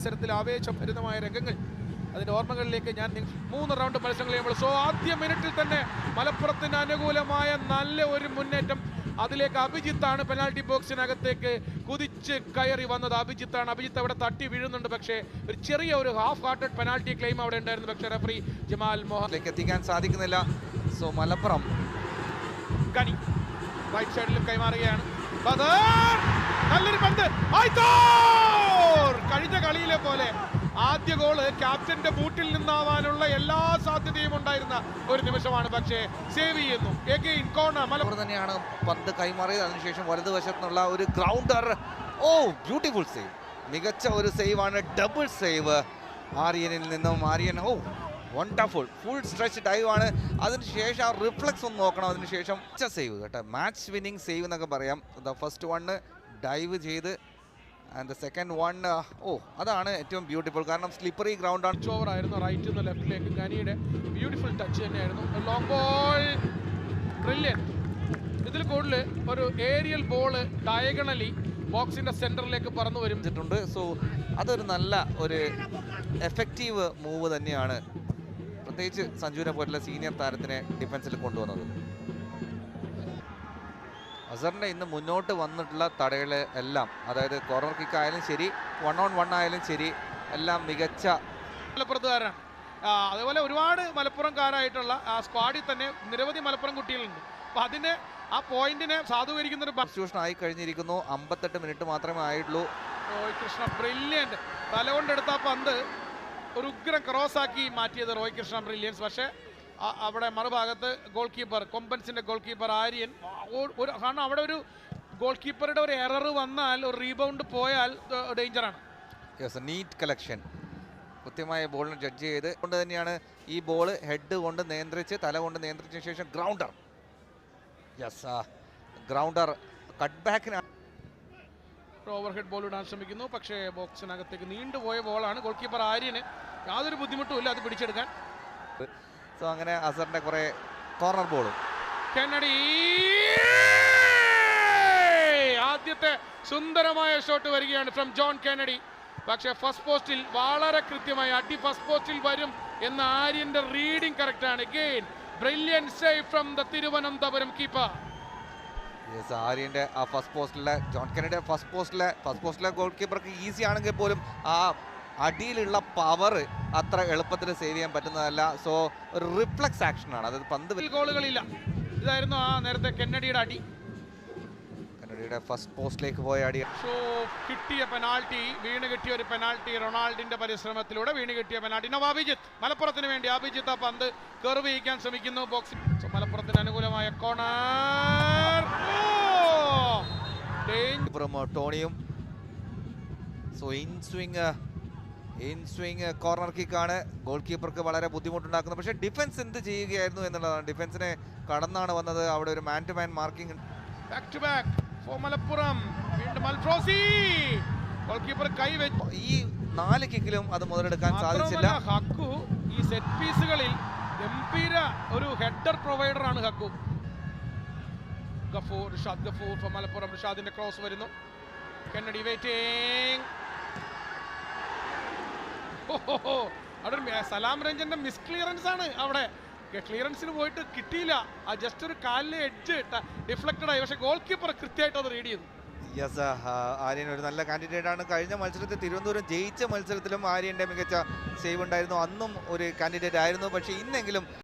മത്സരത്തിൽ ആവേശഭരിതമായ രംഗങ്ങൾ അതിന്റെ ഓർമ്മകളിലേക്ക് ഞാൻ 3 റൗണ്ട് മത്സരങ്ങൾ ചെയ്യുമ്പോൾ ആദ്യ മിനിറ്റിൽ തന്നെ മലപ്പുറത്തിന് അനുകൂലമായ നല്ല ഒരു മുന്നേറ്റം. അതിലേക്ക് അഭിജിത്താണ് പെനാൽറ്റി ബോക്സിനകത്തേക്ക് കുതിച്ച് കയറി വന്നത്. അഭിജിത്ത് അവിടെ തട്ടി വീഴുന്നുണ്ട്. പക്ഷേ ഒരു ചെറിയ ഒരു ഹാഫ് ഹാർട്ടഡ് പെനാൽറ്റി ക്ലെയിം അവിടെ ഉണ്ടായിരുന്നു. പക്ഷേ റഫറി ജമാൽ മോഹനിലേക്ക് എത്തിക്കാൻ സാധിക്കുന്നില്ല. സോ മലപ്പുറം കനി റൈറ്റ് സൈഡിലും കൈമാറുകയാണ്. നല്ലൊരു പന്ത്. കഴിഞ്ഞ കളിയിലെ പോലെ ആദ്യ ഗോള് ക്യാപ്റ്റന്റെ ബൂട്ടിൽ നിന്നാവാനുള്ള എല്ലാ സാധ്യതയും ഉണ്ടായിരുന്ന ഒരു നിമിഷമാണ്. പക്ഷേ സേവ് ചെയ്യുന്നു. Again corner. മലപ്പുറം തന്നെയാണ് പന്ത് കൈമാറിയത്. അതിനുശേഷം വലതുവശത്തുനിന്നുള്ള ഒരു ഗ്രൗണ്ടർ. ഓ ബ്യൂട്ടിഫുൾ സേവ്. മികച്ച ഒരു സേവ് ആണ്. ഡബിൾ സേവ് ആര്യനിൽ നിന്നും. Aryan wonderful full stretch dive ആണ്. അതിനുശേഷം ആ റിഫ്ലക്സ് ഒന്ന് നോക്കണം. അതിനുശേഷം സേവ് കേട്ടോ. മാച്ച് വിന്നിങ് സേവ് എന്നൊക്കെ പറയാം. ദ ഫസ്റ്റ് വണ് ഡൈവ് ചെയ്ത് ആൻഡ് ദ സെക്കൻഡ് വൺ അതാണ് ഏറ്റവും ബ്യൂട്ടിഫുൾ. കാരണം സ്ലിപ്പറി ഗ്രൗണ്ട് ആണ്. ഓവർ ആയിരുന്നു. റൈറ്റ് നിന്ന് ലെഫ്റ്റിലേക്ക് ഗനിയുടെ ബ്യൂട്ടിഫുൾ ടച്ച് തന്നെയായിരുന്നു. Long ball brilliant. ഇതിൽ കൂടുതൽ ഒരു ഏരിയൽ ബോൾ ഡയഗണലി ബോക്സിന്റെ സെന്ററിലേക്ക് പറന്നു വരുന്നുണ്ട്. സോ അതൊരു നല്ല ഒരു എഫക്റ്റീവ് മൂവ് തന്നെയാണ്. പ്രത്യേകിച്ച് സഞ്ജുവിനെ പോലുള്ള സീനിയർ താരത്തിനെ ഡിഫൻസിൽ കൊണ്ടുവന്നത്. അസറിൻ്റെ ഇന്ന് മുന്നോട്ട് വന്നിട്ടുള്ള തടകൾ എല്ലാം, അതായത് കോർണർ കിക്ക് ആയാലും ശരി, 1-on-1 ആയാലും ശരി, എല്ലാം മികച്ച മലപ്പുറത്തുകാരാണ്. അതേപോലെ ഒരുപാട് മലപ്പുറംകാരായിട്ടുള്ള ആ സ്ക്വാഡിൽ തന്നെ നിരവധി മലപ്പുറം കുട്ടികളുണ്ട്. അപ്പം അതിനെ ആ പോയിന്റിനെ സാധൂകരിക്കുന്ന ഒരു സബ്സ്റ്റിറ്റ്യൂഷൻ ആയി കഴിഞ്ഞിരിക്കുന്നു. 58 മിനിറ്റ് മാത്രമേ ആയിട്ടുള്ളൂ. റോയ് കൃഷ്ണ ബ്രില്യൻറ്റ്. തലകൊണ്ടെടുത്ത പന്ത് ഒരു ഉഗ്രം ക്രോസാക്കി മാറ്റിയത് റോയ് കൃഷ്ണ ബ്രില്യൻസ്. പക്ഷേ അവിടെ മറുഭാഗത്ത് ഗോൾ കീപ്പർ, കൊമ്പൻസിന്റെ ഗോൾ കീപ്പർ ആര്യൻ, കാരണം അവിടെ ഒരു ഗോൾ കീപ്പറുടെ ഒരു എറർ വന്നാൽ, ഒരു റീബൗണ്ട് പോയാൽ ഡേഞ്ചറാണ്. NEET collection. കൃത്യമായ ബോളിനെ ജഡ്ജ് ചെയ്ത് കൊണ്ട് തന്നെയാണ് ഈ ബോൾ ഹെഡ് കൊണ്ട് നിയന്ത്രിച്ച്, തല കൊണ്ട് നിയന്ത്രിച്ച ശേഷം ഗ്രൗണ്ടർ. ഗ്രൗണ്ടർ കട്ട് ബാക്കിനാണ്. ഓവർ ഹെഡ് ബോൾ ഇടാൻ ശ്രമിക്കുന്നു. പക്ഷേ ബോക്സിനകത്തേക്ക് നീണ്ടുപോയ ബോളാണ്. ഗോൾ കീപ്പർ ആര്യന് യാതൊരു ബുദ്ധിമുട്ടും ഇല്ല അത് പിടിച്ചെടുക്കാൻ. സോ അങ്ങനെ അസറിന്റെ കുറെ കോർണർ ബോളും. കെന്നഡി ആദ്യത്തെ സുന്ദരമായ ഷോട്ട് വരികയാണ് ഫ്രം ജോൺ കെന്നഡി. പക്ഷേ ഫസ്റ്റ് പോസ്റ്റിൽ വളരെ കൃത്യമായി അടി ഫസ്റ്റ് പോസ്റ്റിൽ വരും എന്ന ആര്യന്റെ റീഡിംഗ് കറക്റ്റ് ആണ്. Again brilliant save from the Thiruvananthapuram keeper. ആര്യന്റെ ആ ഫസ്റ്റ് പോസ്റ്റിലെ ജോൺ കെന്നഡിയുടെ ഫസ്റ്റ് പോസ്റ്റിലെ ഗോൾ കീപ്പർക്ക് ഈസി ആണെങ്കിൽ പോലും ആ അടിയിലുള്ള പവർ അത്ര എളുപ്പത്തിൽ സേവ് ചെയ്യാൻ പറ്റുന്നതല്ല. സോ ഒരു റിഫ്ലക്സ് ആക്ഷൻ ആണ്. അതായത് പന്ത് ഗോളുകളില്ല. ഇതായിരുന്നു ആ നേരത്തെ കെന്നഡിയുടെ അടി. കെന്നഡിയുടെ ഫസ്റ്റ് പോസ്റ്റിലേക്ക് പോയ അടി. സോ കിട്ടിയ പെനാൾട്ടി, വീണ് കിട്ടിയ ഒരു പെനാൾട്ടി, റൊണാൾഡിന്റെ പരിശ്രമത്തിലൂടെ വീണ് കിട്ടിയ പെനാൾട്ടി. അഭിജിത്ത്, മലപ്പുറത്തിന് വേണ്ടി അഭിജിത്ത് ആ പന്ത് കർവ് ചെയ്യിക്കാൻ ശ്രമിക്കുന്നു ബോക്സിൽ. സോ മലപ്പുറത്തിന് അനുകൂലമായ കോർണർ. ടോണിയും. സോ ഇൻ സ്വിങ് കോർണർ കിക്കാണ്. ഗോൾ കീപ്പർക്ക് വളരെ ബുദ്ധിമുട്ടുണ്ടാക്കുന്നത്. പക്ഷേ ഡിഫൻസ് എന്ത് ചെയ്യുകയായിരുന്നു എന്നുള്ളതാണ്. ഡിഫൻസിനെ കടന്നാണ് വന്നത്. അവിടെ ഒരു man to man marking. Back to back for Malappuram. വീണ്ടും അൽഫ്രോസി ഗോൾ കീപ്പർ കൈവെച്ചു. ഈ 4 കിക്കിലും അത് മുതലെടുക്കാൻ സാധിച്ചില്ല. ഹക്കു ഈ സെറ്റ് പീസുകളിൽ ഗംഭീര ഒരു ഹെഡർ പ്രൊവൈഡർ ആണ് ഹക്കു. റിഷാദ് ഗഫൂർ ഫോർ മലപ്പുറം. റിഷാദിന്റെ ക്രോസ് വരുന്നു. Kennedy waiting. അവിടെ സലാം രഞ്ജന്റെ മിസ് ക്ലിയറൻസ് ആണ്. അവിടെ ക്ലിയറൻസിന് പോയിട്ട് കിട്ടിയില്ല. ആ ജസ്റ്റ് ഒരു കാലിലെ എഡ്ജ് ഡിഫ്ലക്റ്റഡ് ആയി. പക്ഷേ ഗോൾ കീപ്പർ കൃത്യമായിട്ട് അത് റീഡ് ചെയ്തു. ആര്യൻ ഒരു നല്ല കാൻഡിഡേറ്റ് ആണ്. കഴിഞ്ഞ മത്സരത്തിൽ തിരുവനന്തപുരം ജയിച്ച മത്സരത്തിലും ആര്യന്റെ മികച്ച സേവ് ഉണ്ടായിരുന്നു. അന്നും ഒരു കാൻഡിഡേറ്റ് ആയിരുന്നു. പക്ഷേ ഇന്നെങ്കിലും